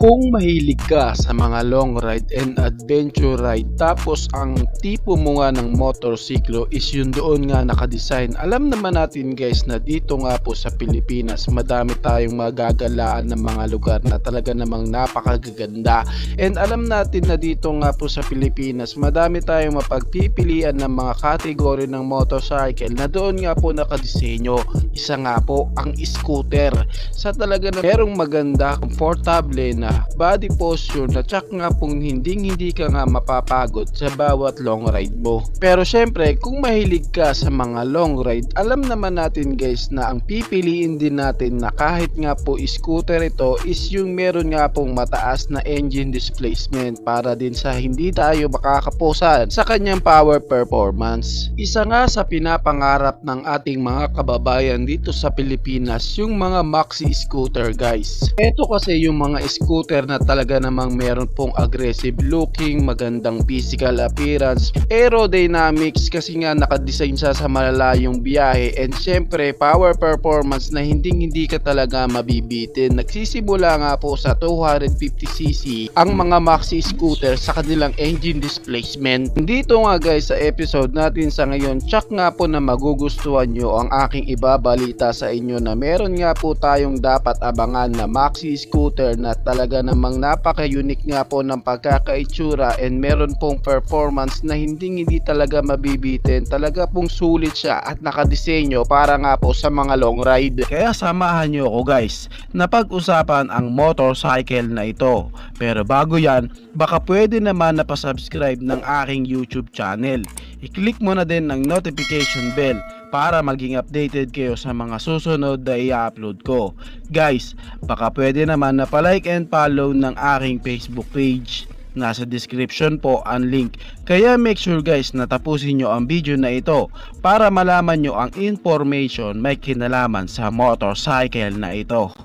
Kung mahilig ka sa mga long ride and adventure ride tapos ang tipo mo nga ng motorsiklo is yun doon nga nakadesign. Alam naman natin guys na dito nga po sa Pilipinas madami tayong magagalaan ng mga lugar na talaga namang napakagaganda. And alam natin na dito nga po sa Pilipinas madami tayong mapagpipilian ng mga kategory ng motorcycle na doon nga po nakadisenyo. Isa nga po ang scooter. Sa talaga na merong maganda, komportable na body posture na tsak nga pong hindi ka nga mapapagod sa bawat long ride mo. Pero syempre kung mahilig ka sa mga long ride, alam naman natin guys na ang pipiliin din natin na kahit nga po scooter ito is yung meron nga pong mataas na engine displacement para din sa hindi tayo makakapusan sa kanyang power performance. Isa nga sa pinapangarap ng ating mga kababayan dito sa Pilipinas yung mga maxi scooter guys. Ito kasi yung mga scooter na talaga namang meron pong aggressive looking, magandang physical appearance, aerodynamics kasi nga nakadesign siya sa malalayong biyahe, and syempre power performance na hindi ka talaga mabibitin. Nagsisimula nga po sa 250cc ang mga maxi scooter sa kanilang engine displacement. Dito nga guys sa episode natin sa ngayon, tsak nga po na magugustuhan nyo ang aking ibabalita sa inyo na meron nga po tayong dapat abangan na maxi scooter na talaga namang napaka-unique nga po ng pagkakaitsura, and meron pong performance na hindi talaga mabibitin. Talaga pong sulit siya at nakadisenyo para nga po sa mga long ride. Kaya samahan nyo ako guys na pag-usapan ang motorcycle na ito. Pero bago yan, baka pwede naman na pa-subscribe ng aking YouTube channel. I-click mo na din ng notification bell para maging updated kayo sa mga susunod na i-upload ko. Guys, baka pwede naman na pa-like and follow ng aking Facebook page. Nasa description po ang link. Kaya make sure guys na tapusin nyo ang video na ito para malaman nyo ang information may kinalaman sa motorcycle na ito.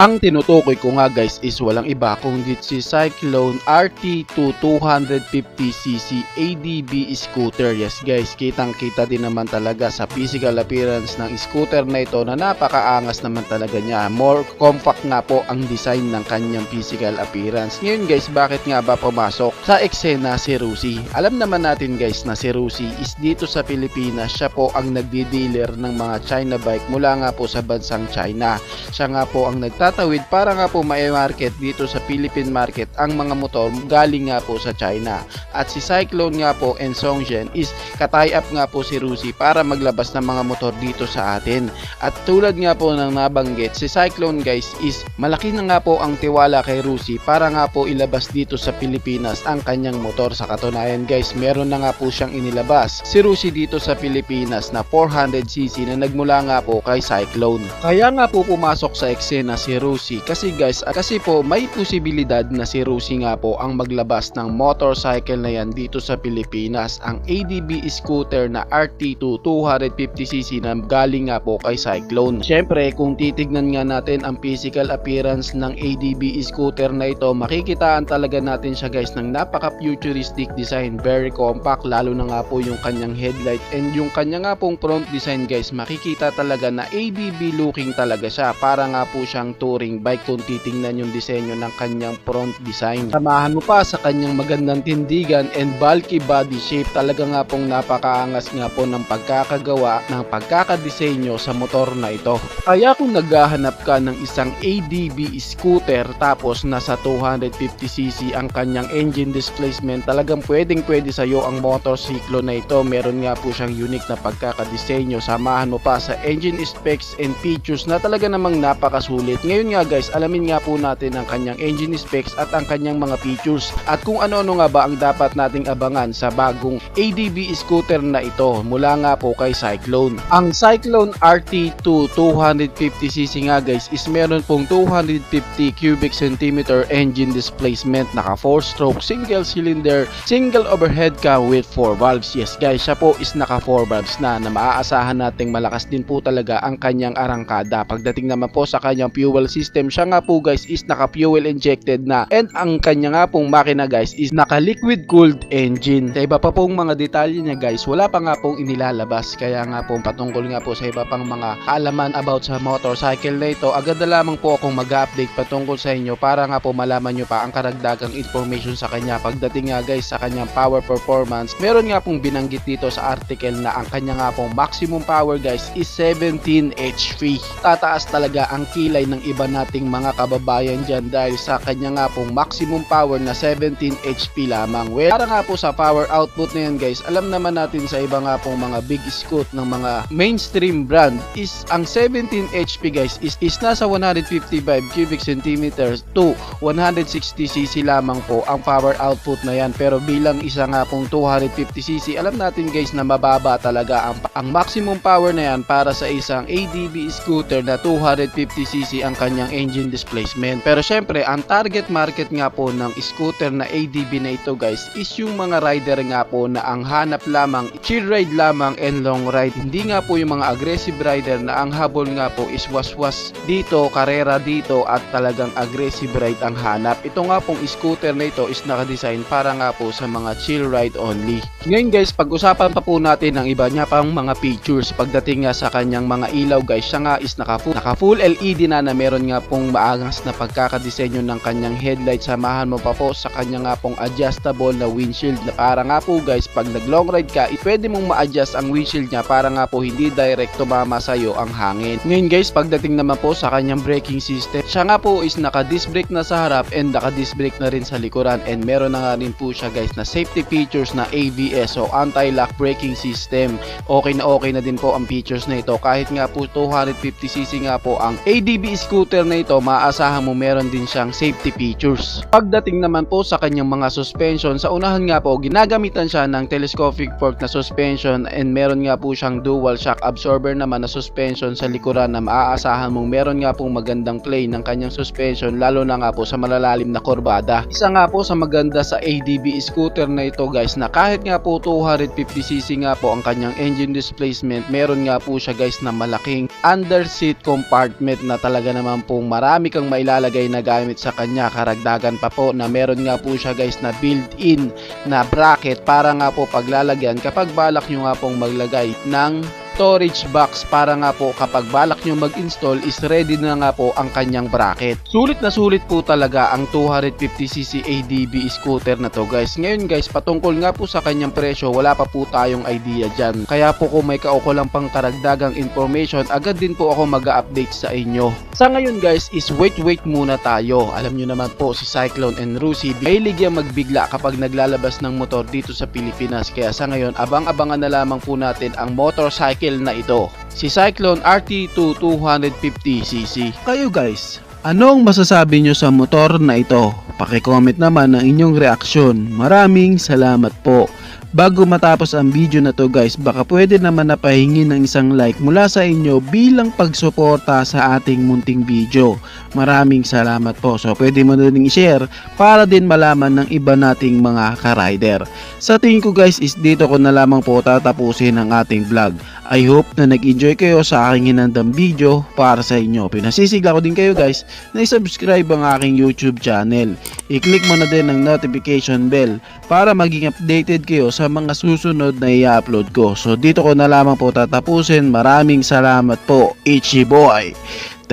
Ang tinutukoy ko nga guys is walang iba kundi si Cyclone RT2 250cc ADB scooter. Yes guys, kitang kita din naman talaga sa physical appearance ng scooter na ito na napakaangas naman talaga niya. More compact nga po ang design ng kanyang physical appearance. Ngayon guys, bakit nga ba pumasok sa eksena si Rusi? Alam naman natin guys na si Rusi is dito sa Pilipinas. Siya po ang nagdi-dealer ng mga China bike mula nga po sa bansang China. Siya nga po ang nagtatawid para nga po mai-market dito sa Philippine market ang mga motor galing nga po sa China. At si Cyclone nga po and Songzhen is ka-tie up nga po si Rusi para maglabas ng mga motor dito sa atin. At tulad nga po ng nabanggit, si Cyclone guys is malaki na nga po ang tiwala kay Rusi para nga po ilabas dito sa Pilipinas ang kanyang motor. Sa katunayan guys, meron na nga po siyang inilabas si Rusi dito sa Pilipinas na 400cc na nagmula nga po kay Cyclone. Kaya nga po pumasok sa eksena si Rusi kasi po may posibilidad na si Rusi nga po ang maglabas ng motorcycle na yan dito sa Pilipinas, ang ADB scooter na RT2 250cc na galing nga po kay Cyclone. Syempre kung titignan nga natin ang physical appearance ng ADB scooter na ito, makikitaan talaga natin siya guys ng napaka futuristic design, very compact, lalo na nga po yung kanyang headlight and yung kanya nga pong front design guys, makikita talaga na ADB looking talaga siya, para nga po siyang touring bike kung titingnan yung disenyo ng kanyang front design. Samahan mo pa sa kanyang magandang tindigan and bulky body shape, talaga nga pong napakaangas nga po ng pagkakagawa ng pagkakadisenyo sa motor na ito. Kaya kung naghahanap ka ng isang ADB scooter tapos nasa 250cc ang kanyang engine displacement, talagang pwede sa'yo ang motorsiklo na ito. Meron nga po siyang unique na pagkakadisenyo. Samahan mo pa sa engine specs and features na talaga namang napakasulit. Ngayon nga guys, alamin nga po natin ang kanyang engine specs at ang kanyang mga features at kung ano-ano nga ba ang dapat nating abangan sa bagong ADB scooter na ito mula nga po kay Cyclone. Ang Cyclone RT2 250cc nga guys is meron pong 250 cubic centimeter engine displacement, naka 4-stroke single cylinder, single overhead ka with 4 valves. Yes guys, siya po is naka 4 valves na maaasahan nating malakas din po talaga ang kanyang arangkada. Pagdating naman po sa kanyang fuel system, siya nga po guys is naka fuel injected na and ang kanya nga pong makina guys is naka liquid cooled engine. Sa iba pa pong mga detalye niya guys, wala pa nga pong inilalabas, kaya nga po patungkol nga po sa iba pang mga kaalaman about sa motorcycle na ito, agad na lamang po akong mag-update patungkol sa inyo para nga po malaman nyo pa ang karagdagang information sa kanya. Pagdating nga guys sa kanyang power performance, meron nga pong binanggit dito sa article na ang kanya nga pong maximum power guys is 17 HP. Tataas talaga ang kilay ng iba nating mga kababayan dyan dahil sa kanya nga pong maximum power na 17 HP lamang. Well, para nga po sa power output na yan guys, alam naman natin sa iba nga pong mga big scoot ng mga mainstream brand is ang 17 HP guys is nasa 155 cubic centimeters to 160cc lamang po ang power output na yan. Pero bilang isa nga pong 250cc, alam natin guys na mababa talaga ang maximum power na yan para sa isang ADB scooter na 250cc ang kanyang engine displacement. Pero syempre, ang target market nga po ng scooter na ADB na ito guys is yung mga rider nga po na ang hanap lamang chill ride lamang and long ride. Hindi nga po yung mga aggressive rider na ang habol nga po is waswas dito, karera dito at talagang aggressive ride ang hanap. Ito nga pong scooter na ito is nakadesign para nga po sa mga chill ride only. Ngayon guys, pag-usapan pa po natin ang iba niya pang mga features. Pagdating nga sa kanyang mga ilaw guys, siya nga is naka full LED na meron nga pong maangas na pagkakadisenyo ng kanyang headlight. Samahan mo pa po sa kanya nga pong adjustable na windshield na para nga po guys pag nag long ride ka, pwede mong ma-adjust ang windshield niya para nga po hindi direct tumama sa'yo ang hangin. Ngayon guys, pagdating naman po sa kanyang braking system, siya nga po is naka disc brake na sa harap and naka disc brake na rin sa likuran and meron na nga rin po siya guys na safety features na ABS o anti-lock braking system. Okay na din po ang features na ito. Kahit nga po 250cc nga po ang ADB scooter na ito, maaasahan mo meron din siyang safety features. Pagdating naman po sa kanyang mga suspension, sa unahan nga po ginagamitan siya ng telescopic fork na suspension and meron nga po siyang dual shock absorber naman na suspension sa likuran na maaasahan mong meron nga pong magandang play ng kanyang suspension lalo na nga po sa malalalim na kurbada. Isa nga po sa maganda sa ADB scooter na ito guys na kahit nga po 250cc nga po ang kanyang engine displacement, meron nga po siya guys na malaking under seat compartment na talaga naman pong marami kang mailalagay na gamit sa kanya. Karagdagan pa po na meron nga po siya guys na built-in na bracket para nga po paglalagyan kapag balak nyo nga pong maglagay ng storage box para nga po kapag balak nyo mag-install is ready na nga po ang kanyang bracket. Sulit na sulit po talaga ang 250cc ADB scooter na to guys. Ngayon guys, patungkol nga po sa kanyang presyo, wala pa po tayong idea dyan. Kaya po kung may kaukulang pang karagdagang information, agad din po ako mag-update sa inyo. Sa ngayon guys is wait muna tayo. Alam nyo naman po si Cyclone and Rusi mahilig yang magbigla kapag naglalabas ng motor dito sa Pilipinas. Kaya sa ngayon abang-abangan na lamang po natin ang motorcycle na ito, si Cyclone RT2 250cc. Kayo guys, anong masasabi nyo sa motor na ito? Paki-comment naman ang inyong reaksyon. Maraming salamat po. Bago matapos ang video na to guys, baka pwede naman na pahingi ng isang like mula sa inyo bilang pagsuporta sa ating munting video. Maraming salamat po. So pwede mo na din i-share para din malaman ng iba nating mga ka-rider. Sa tingin ko guys is dito ko na lamang po tatapusin ang ating vlog. I hope na nag-enjoy kayo sa aking hinandang video para sa inyo. Pinasisigla ko din kayo guys na i-subscribe ang aking YouTube channel. I-click mo na din ang notification bell para maging updated kayo sa mga susunod na i-upload ko. So dito ko na lamang po tatapusin. Maraming salamat po, Ichi Boy.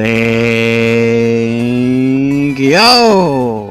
Thank you!